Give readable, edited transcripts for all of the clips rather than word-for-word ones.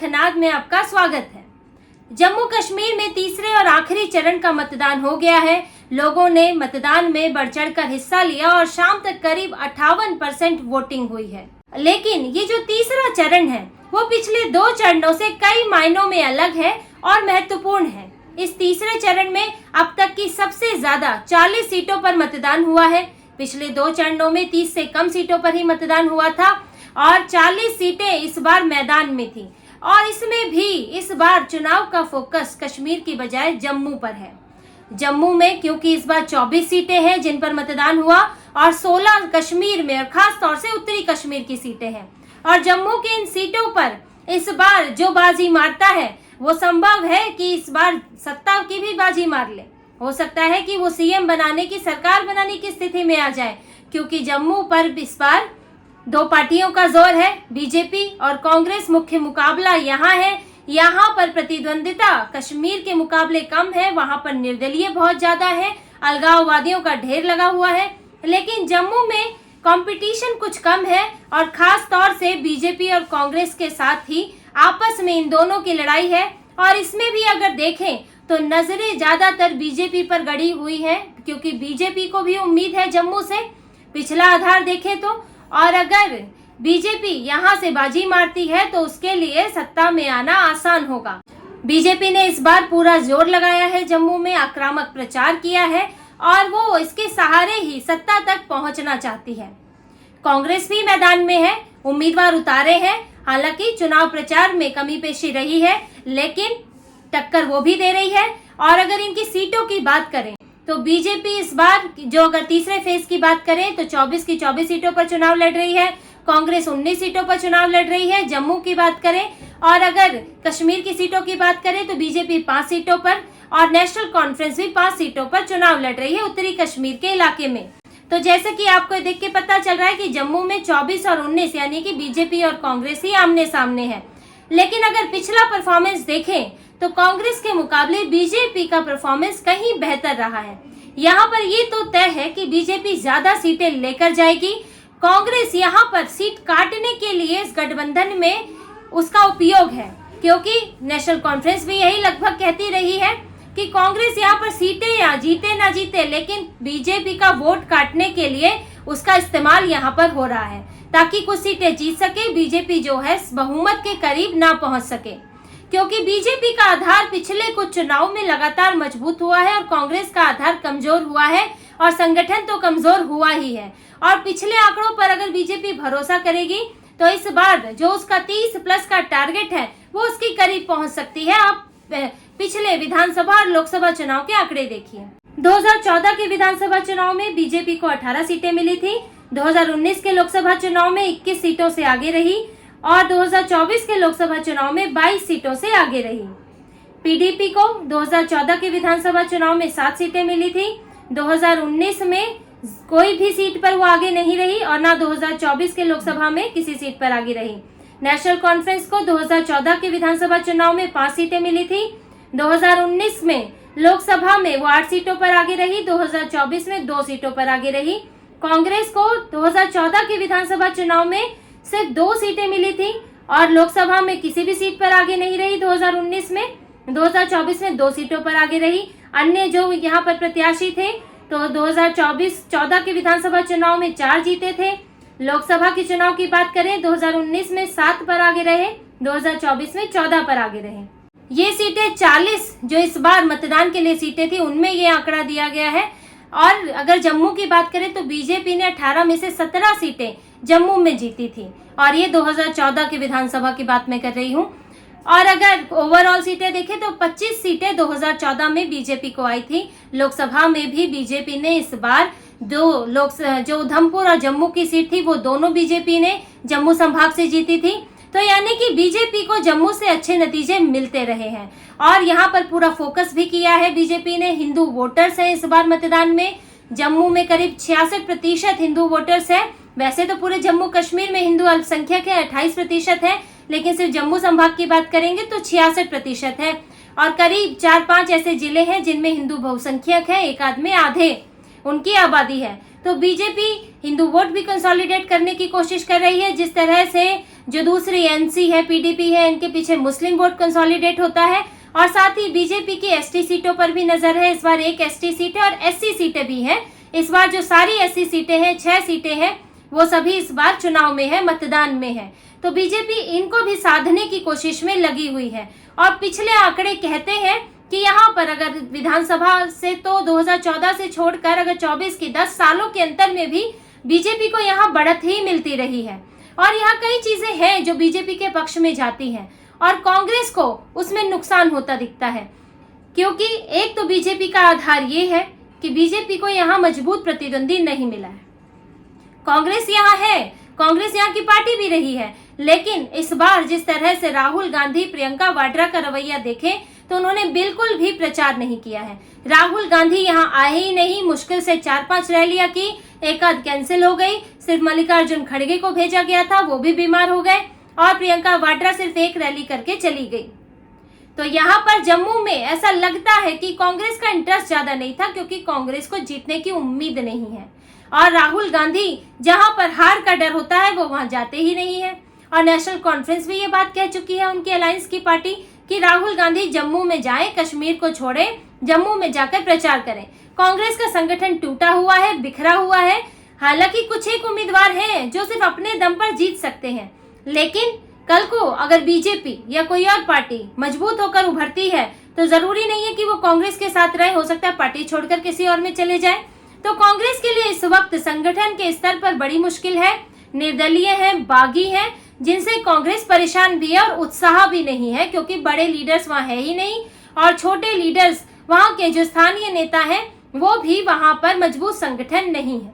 शंखनाद में आपका स्वागत है। जम्मू कश्मीर में तीसरे और आखिरी चरण का मतदान हो गया है। लोगों ने मतदान में बढ़ चढ़कर हिस्सा लिया और शाम तक करीब 58% वोटिंग हुई है। लेकिन ये जो तीसरा चरण है वो पिछले 2 चरणों से कई मायनों में अलग है और महत्वपूर्ण है। इस तीसरे चरण में अब तक की सबसे ज्यादा 40 सीटों पर मतदान हुआ है। पिछले 2 चरणों में 30 से कम सीटों पर ही मतदान हुआ था और 40 सीटें इस बार मैदान में थी। और इसमें भी इस बार चुनाव का फोकस कश्मीर की बजाय जम्मू पर है। जम्मू में क्योंकि इस बार 24 सीटें हैं जिन पर मतदान हुआ और 16 कश्मीर में और खास तौर से उत्तरी कश्मीर की सीटें हैं। और जम्मू की इन सीटों पर इस बार जो बाजी मारता है वो संभव है कि इस बार सत्ता की भी बाजी मार ले। हो सकता है कि वो सीएम बनाने की, सरकार बनाने की स्थिति में आ जाए, क्योंकि जम्मू पर इस बार 2 पार्टियों का जोर है। बीजेपी और कांग्रेस मुख्य मुकाबला यहाँ है। यहाँ पर प्रतिद्वंदिता कश्मीर के मुकाबले कम है, वहाँ पर निर्दलीय बहुत ज्यादा है, अलगाववादियों का ढेर लगा हुआ है। लेकिन जम्मू में कंपटीशन कुछ कम है और खास तौर से बीजेपी और कांग्रेस के साथ ही आपस में इन दोनों की लड़ाई है। और इसमें भी अगर देखें तो नजरें ज्यादातर बीजेपी पर गड़ी हुई है, क्योंकि बीजेपी को भी उम्मीद है जम्मू से। पिछला आधार देखें तो, और अगर बीजेपी यहाँ से बाजी मारती है तो उसके लिए सत्ता में आना आसान होगा। बीजेपी ने इस बार पूरा जोर लगाया है, जम्मू में आक्रामक प्रचार किया है और वो इसके सहारे ही सत्ता तक पहुंचना चाहती है। कांग्रेस भी मैदान में है, उम्मीदवार उतारे हैं। हालांकि चुनाव प्रचार में कमी पेशी रही है, लेकिन टक्कर वो भी दे रही है। और अगर इनकी सीटों की बात करें तो बीजेपी इस बार जो अगर तीसरे फेज की बात करें तो 24 की 24 सीटों पर चुनाव लड़ रही है। कांग्रेस 19 सीटों पर चुनाव लड़ रही है जम्मू की बात करें। और अगर कश्मीर की सीटों की बात करें तो बीजेपी 5 सीटों पर और नेशनल कॉन्फ्रेंस भी 5 सीटों पर चुनाव लड़ रही है उत्तरी कश्मीर के इलाके में। तो जैसे कि आपको देख के पता चल रहा है कि जम्मू में 24 और 19 यानी कि बीजेपी और कांग्रेस ही आमने सामने है। लेकिन अगर पिछला परफॉर्मेंस देखें तो कांग्रेस के मुकाबले बीजेपी का परफॉर्मेंस कहीं बेहतर रहा है। यहाँ पर ये तो तय है कि बीजेपी ज्यादा सीटें लेकर जाएगी। कांग्रेस यहाँ पर सीट काटने के लिए इस गठबंधन में उसका उपयोग है, क्योंकि नेशनल कॉन्फ्रेंस भी यही लगभग कहती रही है कि कांग्रेस यहाँ पर सीटें या जीते ना जीते, लेकिन बीजेपी का वोट काटने के लिए उसका इस्तेमाल यहाँ पर हो रहा है, ताकि कुछ सीटें जीत सके, बीजेपी जो है बहुमत के करीब ना पहुंच सके। क्योंकि बीजेपी का आधार पिछले कुछ चुनाव में लगातार मजबूत हुआ है और कांग्रेस का आधार कमजोर हुआ है और संगठन तो कमजोर हुआ ही है। और पिछले आंकड़ों पर अगर बीजेपी भरोसा करेगी तो इस बार जो उसका 30+ का टारगेट है वो उसके करीब पहुंच सकती है। आप पिछले विधानसभा और लोकसभा चुनाव के आंकड़े देखिए। 2014 के विधानसभा चुनाव में बीजेपी को 18 सीटें मिली थी। 2019 के लोकसभा चुनाव में 21 सीटों से आगे रही और 2024 के लोकसभा चुनाव में 22 सीटों से आगे रही। पीडीपी को 2014 के विधानसभा चुनाव में 7 सीटें मिली थी। 2019 में कोई भी सीट पर वो आगे नहीं रही और ना 2024 के लोकसभा में किसी सीट पर आगे रही। नेशनल कॉन्फ्रेंस को 2014 के विधानसभा चुनाव में 5 सीटें मिली थी। 2019 में लोकसभा में वो 8 सीटों पर आगे रही। 2024 में 2 सीटों पर आगे रही। कांग्रेस को 2014 के विधानसभा चुनाव में सिर्फ 2 सीटें मिली थी और लोकसभा में किसी भी सीट पर आगे नहीं रही 2019 में। 2024 में 2 सीटों पर आगे रही। अन्य जो यहाँ पर प्रत्याशी थे तो 2014 के विधानसभा चुनाव में 4 जीते थे। लोकसभा के चुनाव की बात करें 2019 में 7 पर आगे रहे, 2024 में 14 पर आगे रहे। ये सीटें 40 जो इस बार मतदान के लिए सीटें थी उनमें ये आंकड़ा दिया गया है। और अगर जम्मू की बात करें तो बीजेपी ने 18 में से 17 सीटें जम्मू में जीती थी और ये 2014 की विधानसभा की बात मैं कर रही हूँ। और अगर ओवरऑल सीटें देखें तो 25 सीटें 2014 में बीजेपी को आई थी। लोकसभा में भी बीजेपी ने इस बार जो उधमपुर और जम्मू की सीट थी वो दोनों बीजेपी ने जम्मू संभाग से जीती थी। तो यानी कि बीजेपी को जम्मू से अच्छे नतीजे मिलते रहे हैं। और यहाँ पर पूरा फोकस भी किया है बीजेपी ने। हिंदू वोटर्स हैं इस बार मतदान में। जम्मू में करीब 66% हिंदू वोटर्स हैं। वैसे तो पूरे जम्मू कश्मीर में हिंदू अल्पसंख्यक है, 28% है, लेकिन सिर्फ जम्मू संभाग की बात करेंगे तो 66% है। और करीब 4-5 ऐसे जिले हैं जिनमें हिंदू बहुसंख्यक है, एक आध में आधे उनकी आबादी है। तो बीजेपी हिंदू वोट भी कंसोलिडेट करने की कोशिश कर रही है। जिस तरह से जो दूसरी एनसी है, पीडीपी है, इनके पीछे मुस्लिम वोट कंसोलिडेट होता है। और साथ ही बीजेपी की एसटी सीटों पर भी नजर है। इस बार एक एसटी सीट है और एससी सीटें भी हैं। इस बार जो सारी एससी सीटें हैं, 6 सीटें हैं, वो सभी इस बार चुनाव में है, मतदान में है। तो बीजेपी इनको भी साधने की कोशिश में लगी हुई है। और पिछले आंकड़े कहते हैं कि यहाँ पर अगर विधानसभा से तो 2014 से छोड़कर अगर 24 की 10 सालों के अंतर में भी बीजेपी को यहाँ बढ़त ही मिलती रही है। और यहाँ कई चीजें हैं जो बीजेपी के पक्ष में जाती हैं और कांग्रेस को उसमें नुकसान होता दिखता है। क्योंकि एक तो बीजेपी का आधार ये है कि बीजेपी को यहाँ मजबूत प्रतिद्वंदी नहीं मिला है। कांग्रेस यहाँ है, कांग्रेस यहाँ की पार्टी भी रही है, लेकिन इस बार जिस तरह से राहुल गांधी, प्रियंका वाड्रा का रवैया देखें तो उन्होंने बिल्कुल भी प्रचार नहीं किया है। राहुल गांधी यहाँ आए ही नहीं, मुश्किल से 4-5 रैलियां की, एक आध कैंसिल हो गई। सिर्फ मल्लिकार्जुन खड़गे को भेजा गया था, वो भी बीमार हो गए, और प्रियंका वाड्रा सिर्फ एक रैली करके चली गई। तो यहाँ पर जम्मू में ऐसा लगता है कि कांग्रेस का इंटरेस्ट ज्यादा नहीं था, क्योंकि कांग्रेस को जीतने की उम्मीद नहीं है। और राहुल गांधी जहां पर हार का डर होता है वो वहां जाते ही नहीं है। और नेशनल कॉन्फ्रेंस भी ये बात कह चुकी है उनकी अलायंस की पार्टी कि राहुल गांधी जम्मू में जाएं, कश्मीर को छोड़े, जम्मू में जाकर प्रचार करें। कांग्रेस का संगठन टूटा हुआ है, बिखरा हुआ है। हालांकि कुछ एक उम्मीदवार हैं जो सिर्फ अपने दम पर जीत सकते हैं, लेकिन कल को अगर बीजेपी या कोई और पार्टी मजबूत होकर उभरती है तो जरूरी नहीं है कि वो कांग्रेस के साथ रहे, हो सकता है पार्टी छोड़कर किसी और में चले जाए। तो कांग्रेस के लिए इस वक्त संगठन के स्तर पर बड़ी मुश्किल है, निर्दलीय है, बागी है, जिनसे कांग्रेस परेशान भी है और उत्साह भी नहीं है, क्योंकि बड़े लीडर्स वहां है ही नहीं और छोटे लीडर्स वहां के जो स्थानीय नेता हैं वो भी वहां पर मजबूत संगठन नहीं है।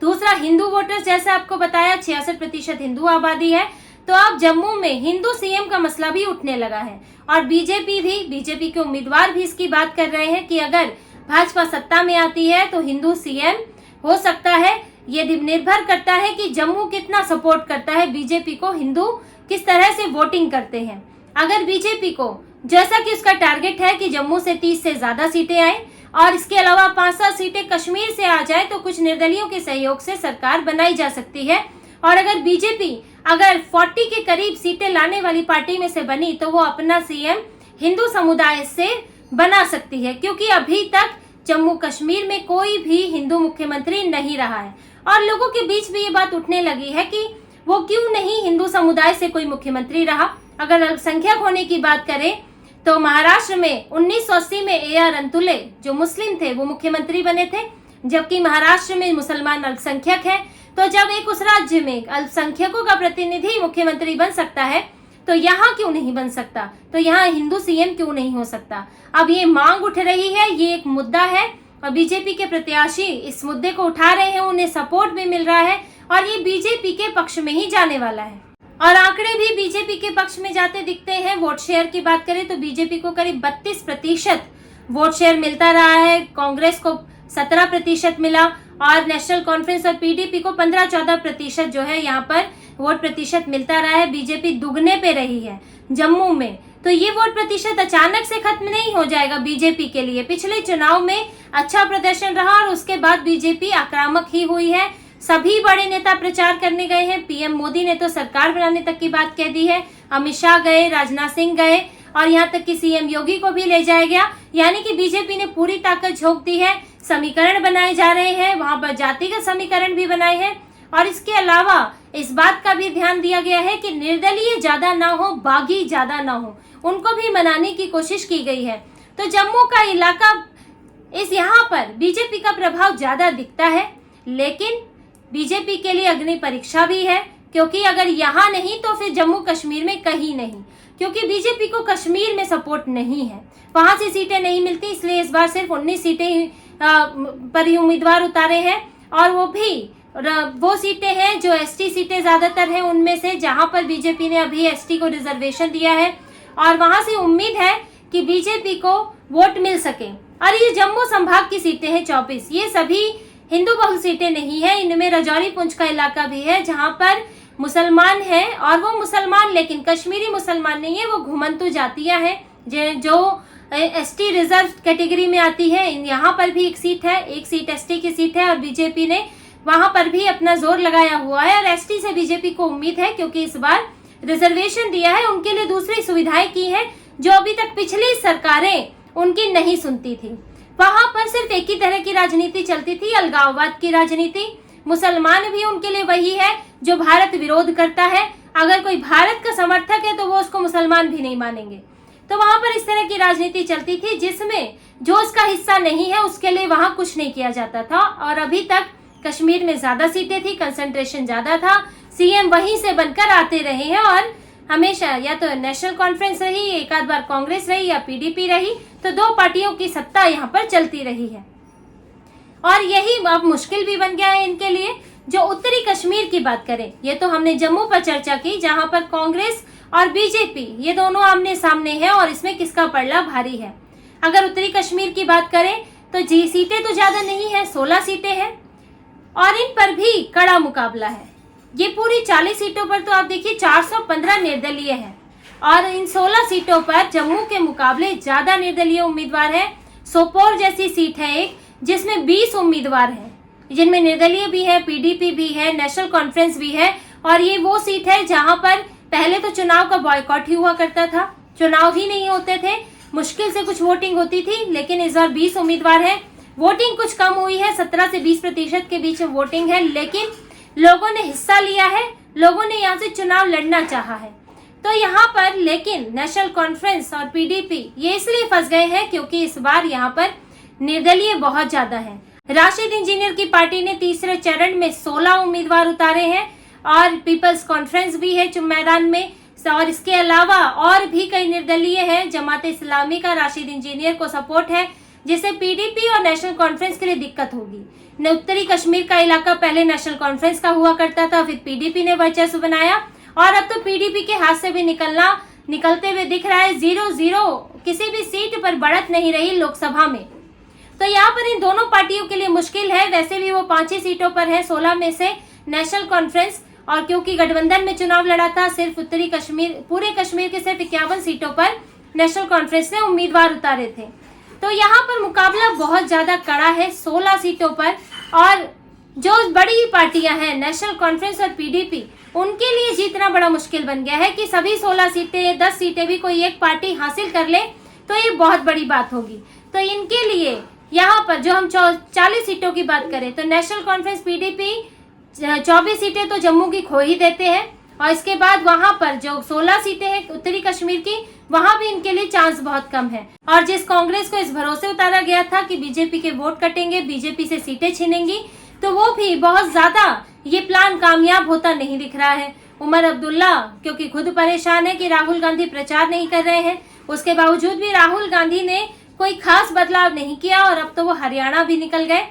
दूसरा, हिंदू वोटर्स, जैसे आपको बताया 66% हिंदू आबादी है। तो अब जम्मू में हिंदू सीएम का मसला भी उठने लगा है और बीजेपी के उम्मीदवार भी इसकी बात कर रहे हैं कि अगर भाजपा सत्ता में आती है तो हिंदू सीएम हो सकता है। ये निर्भर करता है कि जम्मू कितना सपोर्ट करता है बीजेपी को, हिंदू किस तरह से वोटिंग करते हैं। अगर बीजेपी को, जैसा कि उसका टारगेट है कि जम्मू से 30 से ज्यादा सीटें आए और इसके अलावा 5-7 सीटें कश्मीर से आ जाए तो कुछ निर्दलियों के सहयोग से सरकार बनाई जा सकती है। और अगर बीजेपी 40 के करीब सीटें लाने वाली पार्टी में से बनी तो वो अपना सीएम हिंदू समुदाय से बना सकती है, क्योंकि अभी तक जम्मू कश्मीर में कोई भी हिंदू मुख्यमंत्री नहीं रहा है। और लोगों के बीच भी ये बात उठने लगी है कि वो क्यों नहीं हिंदू समुदाय से कोई मुख्यमंत्री रहा। अगर अल्पसंख्यक होने की बात करें तो महाराष्ट्र में 1980 में AR अंतुले जो मुस्लिम थे वो मुख्यमंत्री बने थे, जबकि महाराष्ट्र में मुसलमान अल्पसंख्यक है। तो जब एक उस राज्य में अल्पसंख्यकों का प्रतिनिधि मुख्यमंत्री बन सकता है तो यहाँ क्यों नहीं बन सकता, तो यहाँ हिंदू सीएम क्यों नहीं हो सकता। अब ये मांग उठ रही है, ये एक मुद्दा है और बीजेपी के प्रत्याशी इस मुद्दे को उठा रहे हैं, उन्हें सपोर्ट भी मिल रहा है और ये बीजेपी के पक्ष में ही जाने वाला है। और आंकड़े भी बीजेपी के पक्ष में जाते दिखते हैं। वोट शेयर की बात करें तो बीजेपी को करीब 32% वोट शेयर मिलता रहा है, कांग्रेस को 17% मिला और नेशनल कॉन्फ्रेंस और पीडीपी को 15-14% जो है यहाँ पर वोट प्रतिशत मिलता रहा है। बीजेपी दुगने पे रही है जम्मू में। तो ये वोट प्रतिशत अचानक से खत्म नहीं हो जाएगा बीजेपी के लिए। पिछले चुनाव में अच्छा प्रदर्शन रहा और उसके बाद बीजेपी आक्रामक ही हुई है। सभी बड़े नेता प्रचार करने गए हैं। पीएम मोदी ने तो सरकार बनाने तक की बात कह दी है, अमित शाह गए, राजनाथ सिंह गए और यहाँ तक कि सीएम योगी को भी ले जाया गया। यानी कि बीजेपी ने पूरी ताकत झोंक दी है। समीकरण बनाए जा रहे हैं, वहां पर जातिगत समीकरण भी बनाए हैं और इसके अलावा इस बात का भी ध्यान दिया गया है कि निर्दलीय ज्यादा ना हो, बागी ज्यादा ना हो, उनको भी मनाने की कोशिश की गई है। तो जम्मू का इलाका, यहाँ पर बीजेपी का प्रभाव ज्यादा दिखता है, लेकिन बीजेपी के लिए अग्नि परीक्षा भी है, क्योंकि अगर यहाँ नहीं तो फिर जम्मू कश्मीर में कहीं नहीं, क्योंकि बीजेपी को कश्मीर में सपोर्ट नहीं है, वहां से सीटें नहीं मिलती। इसलिए इस बार सिर्फ 19 सीटें पर ही उम्मीदवार उतारे हैं और वो सीटें हैं जो एसटी सीटें ज्यादातर हैं उनमें से, जहां पर बीजेपी ने अभी एसटी को रिजर्वेशन दिया है और वहां से उम्मीद है कि बीजेपी को वोट मिल सके। और ये जम्मू संभाग की सीटें हैं 24, ये सभी हिंदू बहुल सीटें नहीं है। इनमें राजौरी पुंछ का इलाका भी है जहां पर मुसलमान हैं और वो मुसलमान लेकिन कश्मीरी मुसलमान नहीं है, वो घुमंतु जातियां हैं जो एसटी रिजर्व कैटेगरी में आती है। यहाँ पर भी एक सीट है, एक सीट एसटी की सीट है और बीजेपी ने वहां पर भी अपना जोर लगाया हुआ है। और एसटी से बीजेपी को उम्मीद है, क्योंकि इस बार रिजर्वेशन दिया है, उनके लिए दूसरी सुविधाएं की है जो अभी तक पिछली सरकारें उनकी नहीं सुनती थी। वहां पर सिर्फ एक ही तरह की राजनीति चलती थी, अलगाववाद की राजनीति। मुसलमान भी उनके लिए वही है जो भारत विरोध करता है। अगर कोई भारत का समर्थक है तो वो उसको मुसलमान भी नहीं मानेंगे। तो वहां पर इस तरह की राजनीति चलती थी, जिसमें जो उसका हिस्सा नहीं है उसके लिए वहां कुछ नहीं किया जाता था। और अभी तक कश्मीर में ज्यादा सीटें थी, कंसंट्रेशन ज्यादा था, सीएम वहीं से बनकर आते रहे हैं। और हमेशा या तो नेशनल कॉन्फ्रेंस रही, एक आध बार कांग्रेस रही या पीडीपी रही, तो दो पार्टियों की सत्ता यहाँ पर चलती रही है। और यही अब मुश्किल भी बन गया है इनके लिए। जो उत्तरी कश्मीर की बात करें, ये तो हमने जम्मू पर चर्चा की, जहां पर कांग्रेस और बीजेपी ये दोनों आमने सामने हैं और इसमें किसका पलड़ा भारी है। अगर उत्तरी कश्मीर की बात करें तो जी सीटें तो ज्यादा नहीं है, 16 सीटें हैं और इन पर भी कड़ा मुकाबला है। ये पूरी 40 सीटों पर तो आप देखिए 415 निर्दलीय है और इन 16 सीटों पर जम्मू के मुकाबले ज्यादा निर्दलीय उम्मीदवार है। सोपोर जैसी सीट है एक, जिसमें 20 उम्मीदवार हैं, जिनमें निर्दलीय भी है, पीडीपी भी है, नेशनल कॉन्फ्रेंस भी है। और ये वो सीट है जहां पर पहले तो चुनाव का बॉयकॉट ही हुआ करता था, चुनाव ही नहीं होते थे, मुश्किल से कुछ वोटिंग होती थी। लेकिन इस बार 20 उम्मीदवार है, वोटिंग कुछ कम हुई है, 17 से 20% के बीच वोटिंग है, लेकिन लोगों ने हिस्सा लिया है, लोगों ने यहाँ से चुनाव लड़ना चाहा है। तो यहाँ पर लेकिन नेशनल कॉन्फ्रेंस और पीडीपी ये इसलिए फंस गए हैं क्योंकि इस बार यहाँ पर निर्दलीय बहुत ज्यादा है। राशिद इंजीनियर की पार्टी ने तीसरे चरण में 16 उम्मीदवार उतारे हैं और पीपल्स कॉन्फ्रेंस भी है मैदान में। और इसके अलावा और भी कई निर्दलीय हैं। जमात इस्लामी का राशिद इंजीनियर को सपोर्ट है, जिससे पीडीपी और नेशनल कॉन्फ्रेंस के लिए दिक्कत होगी। उत्तरी कश्मीर का इलाका पहले नेशनल कॉन्फ्रेंस का हुआ करता था, फिर पीडीपी ने वर्चस्व बनाया और अब तो पीडीपी के हाथ से भी निकलते हुए दिख रहा है। 0-0 किसी भी सीट पर बढ़त नहीं रही लोकसभा में। तो यहाँ पर इन दोनों पार्टियों के लिए मुश्किल है। वैसे भी वो 5 ही सीटों पर है, 16 में से नेशनल कॉन्फ्रेंस, और क्योंकि गठबंधन में चुनाव लड़ा था, सिर्फ उत्तरी कश्मीर, पूरे कश्मीर के सिर्फ 51 सीटों पर नेशनल कॉन्फ्रेंस ने उम्मीदवार उतारे थे। तो यहाँ पर मुकाबला बहुत ज्यादा कड़ा है 16 सीटों पर। और जो बड़ी पार्टियां हैं नेशनल कॉन्फ्रेंस और पीडीपी, उनके लिए जीतना बड़ा मुश्किल बन गया है कि सभी 16 सीटें, 10 सीटें भी कोई एक पार्टी हासिल कर ले तो ये बहुत बड़ी बात होगी। तो इनके लिए यहाँ पर जो हम 40 सीटों की बात करें तो नेशनल कॉन्फ्रेंस पीडीपी 24 सीटें तो जम्मू की खो ही देते हैं और इसके बाद वहां पर जो 16 सीटें हैं उत्तरी कश्मीर की, वहां भी इनके लिए चांस बहुत कम है। और जिस कांग्रेस को इस भरोसे उतारा गया था कि बीजेपी के वोट कटेंगे, बीजेपी से सीटें छीनेंगी, तो वो भी बहुत ज्यादा ये प्लान कामयाब होता नहीं दिख रहा है। उमर अब्दुल्ला क्योंकि खुद परेशान है कि राहुल गांधी प्रचार नहीं कर रहे हैं, उसके बावजूद भी राहुल गांधी ने कोई खास बदलाव नहीं किया और अब तो वो हरियाणा भी निकल गए।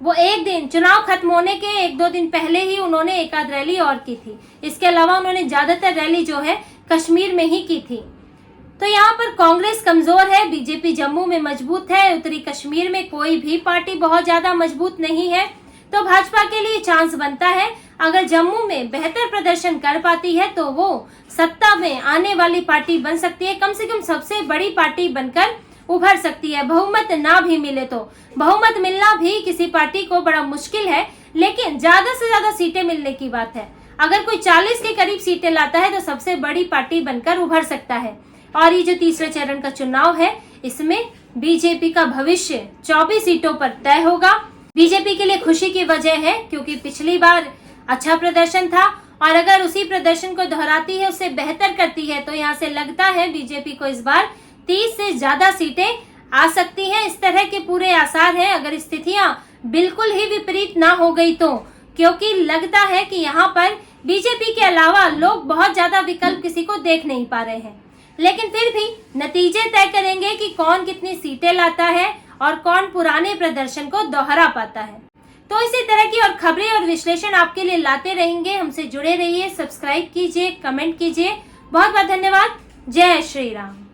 वो एक दिन चुनाव खत्म होने के 1-2 दिन पहले ही उन्होंने एक आध रैली और की थी। इसके अलावा उन्होंने ज्यादातर रैली जो है कश्मीर में ही की थी। तो यहाँ पर कांग्रेस कमजोर है, बीजेपी जम्मू में मजबूत है, उत्तरी कश्मीर में कोई भी पार्टी बहुत ज्यादा मजबूत नहीं है। तो भाजपा के लिए चांस बनता है, अगर जम्मू में बेहतर प्रदर्शन कर पाती है तो वो सत्ता में आने वाली पार्टी बन सकती है, कम से कम सबसे बड़ी पार्टी बनकर उभर सकती है। बहुमत ना भी मिले तो, बहुमत मिलना भी किसी पार्टी को बड़ा मुश्किल है, लेकिन ज्यादा से ज्यादा सीटें मिलने की बात है। अगर कोई 40 के करीब सीटें लाता है तो सबसे बड़ी पार्टी बनकर उभर सकता है। और ये जो तीसरे चरण का चुनाव है, इसमें बीजेपी का भविष्य 24 सीटों पर तय होगा। बीजेपी के लिए खुशी की वजह है क्योंकि पिछली बार अच्छा प्रदर्शन था और अगर उसी प्रदर्शन को दोहराती है, उससे बेहतर करती है, तो यहाँ से लगता है बीजेपी को इस बार 30 से ज्यादा सीटें आ सकती हैं। इस तरह के पूरे आसार हैं, अगर स्थितियां बिल्कुल ही विपरीत ना हो गई तो, क्योंकि लगता है कि यहाँ पर बीजेपी के अलावा लोग बहुत ज्यादा विकल्प किसी को देख नहीं पा रहे हैं। लेकिन फिर भी नतीजे तय करेंगे कि कौन कितनी सीटें लाता है और कौन पुराने प्रदर्शन को दोहरा पाता है। तो इसी तरह की और खबरें और विश्लेषण आपके लिए लाते रहेंगे। हमसे जुड़े रहिए, सब्सक्राइब कीजिए, कमेंट कीजिए। बहुत बहुत धन्यवाद। जय श्री राम।